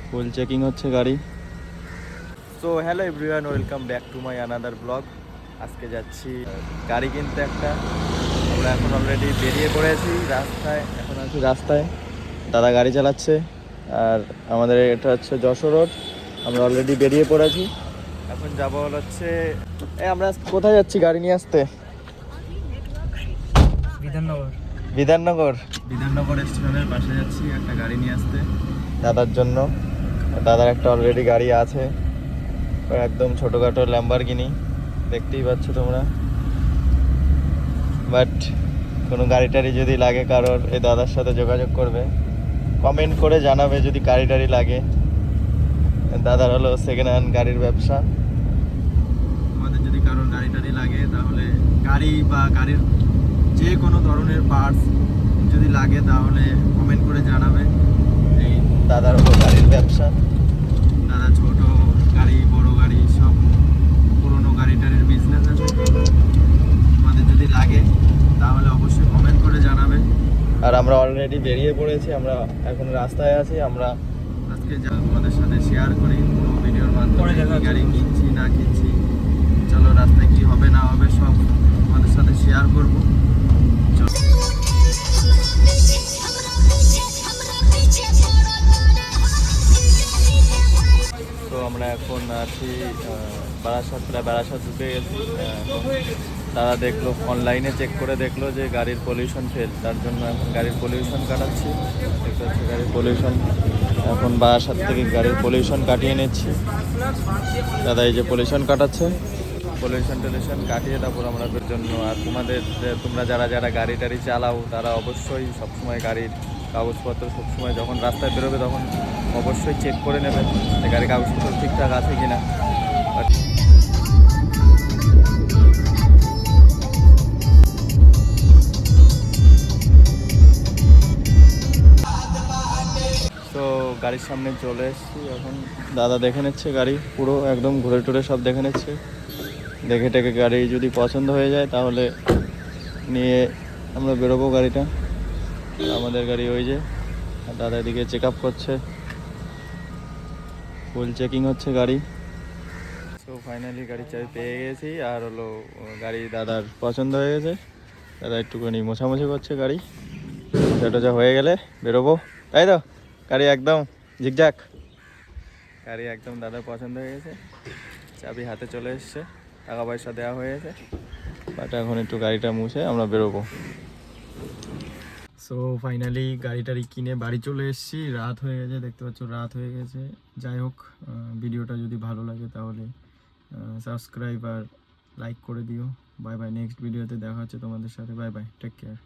ফুল checking হচ্ছে গাড়ি। So hello everyone, welcome back to my another blog. আজকে যাচ্ছি গাড়ি কিনতে একটা। আমরা এখন অলরেডি বেরিয়ে পড়েছি রাস্তায়, এখন আছি রাস্তায়। দাদা গাড়ি চালাচ্ছে আর আমাদের এটা হচ্ছে যশোর রোড। আমরা অলরেডি বেরিয়ে পড়েছি। এখন যাব হচ্ছে আমরা কোথায় যাচ্ছি গাড়ি নিয়ে আসতে? বিধাননগর। বিধাননগর বিধাননগর স্টেশনের পাশে যাচ্ছি একটা গাড়ি নিয়ে আসতে দাদার জন্য। দাদার একটা অলরেডি গাড়ি আছে, একদম ছোটোখাটো ল্যাম্বরগিনি, দেখতেই পাচ্ছ তোমরা। বাট কোনো গাড়ি টাড়ি যদি লাগে কারোর, এই দাদার সাথে যোগাযোগ করবে, কমেন্ট করে জানাবে যদি গাড়ি টাড়ি লাগে। দাদার হলো সেকেন্ড হ্যান্ড গাড়ির ব্যবসা। আমাদের যদি কারোর গাড়ি টাড়ি লাগে তাহলে গাড়ি বা গাড়ির যে কোনো ধরনের পার্টস যদি লাগে তাহলে কমেন্ট করে জানাবে। এই দাদার হলো গাড়ির ব্যবসা। দাদা ছোট গাড়ি বড় গাড়ি সব পুরোনো গাড়ি টাড়ির বিজনেস আছে। আমাদের যদি লাগে তাহলে অবশ্যই কমেন্ট করে জানাবে। আর আমরা অলরেডি বেরিয়ে পড়েছি, আমরা এখন রাস্তায় আছি। আমরা আজকে যা আমাদের সাথে শেয়ার করি পুরো ভিডিওর মাধ্যমে, গাড়ি কিনছি না কিনছি, চলো রাস্তায় কি হবে না হবে সব আমাদের সাথে শেয়ার করবো। তো আমরা এখন আছি বারাসাত, প্রায় বারাসাত ঢুকে গেছি। তারা দেখলো, অনলাইনে চেক করে দেখলো যে গাড়ির পলিউশন ফেল, তার জন্য এখন গাড়ির পলিউশন কাটাচ্ছি। দেখতে পাচ্ছি গাড়ির পলিউশন, এখন বারাসাত থেকে গাড়ির পলিউশন কাটিয়ে নিচ্ছি। দাদা এই যে পলিউশন কাটাচ্ছে, পলিউশন টলিউশন কাটিয়ে তারপর আমরা জন্য। আর তোমরা যারা যারা গাড়ি টাড়ি চালাও তারা অবশ্যই সবসময় গাড়ির কাগজপত্র সবসময় যখন রাস্তায় বেরোবে তখন অবশ্যই চেক করে নেবে যে গাড়ির কাগজপত্র ঠিকঠাক আছে কিনা। তো গাড়ির সামনে চলে এসেছি, এখন দাদা দেখে নিচ্ছে গাড়ি পুরো একদম ঘুরে টুরে সব দেখে নিচ্ছে। দেখে টেকে গাড়ি যদি পছন্দ হয়ে যায় তাহলে নিয়ে আমরা বেরোবো গাড়িটা। আমাদের গাড়ি ওই যে, দাদা এদিকে চেক আপ করছে, ফুল চেকিং হচ্ছে গাড়ি। তো ফাইনালি গাড়ির চাবি পেয়ে গেছি, আর হলো গাড়ি দাদার পছন্দ হয়ে গেছে। দাদা একটুখানি মোছামুছি করছে গাড়ি, মোছা টোছা হয়ে গেলে বেরোবো, তাই তো? গাড়ি একদম ঝিকঝাক, গাড়ি একদম দাদার পছন্দ হয়ে গেছে। চাবি হাতে চলে এসছে, টাকা পয়সা দেওয়া হয়ে গেছে, বাট এখন একটু গাড়িটা মুছে আমরা বেরোবো। সো ফাইনালি গাড়ি টাড়ি কিনে বাড়ি চলে এসেছি। রাত হয়ে গেছে, দেখতে পাচ্ছ রাত হয়ে গেছে। যাই হোক, ভিডিওটা যদি ভালো লাগে তাহলে সাবস্ক্রাইব আর লাইক করে দিও। বাই বাই, নেক্সট ভিডিওতে দেখা হচ্ছে তোমাদের সাথে। Bye bye, take care.